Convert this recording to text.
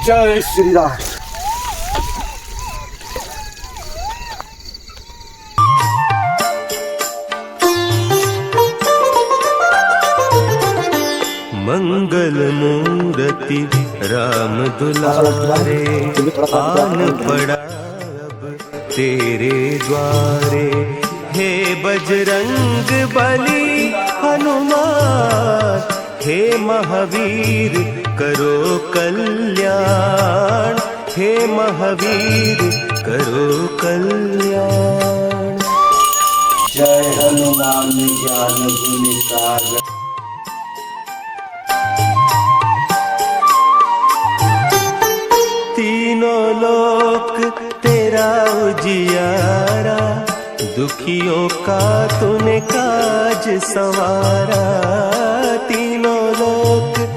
जय श्री राम। मंगल मूर्ति राम दुलारे, आन पड़ा अब तेरे द्वारे। हे बजरंग बली हनुमान, हे महावीर करो कल्याण, हे महावीर करो कल्याण। जय हनुमान ज्ञान गुण सागर। तीनों लोक तेरा उजियारा, दुखियों का तूने काज संवारा। तीनों लोक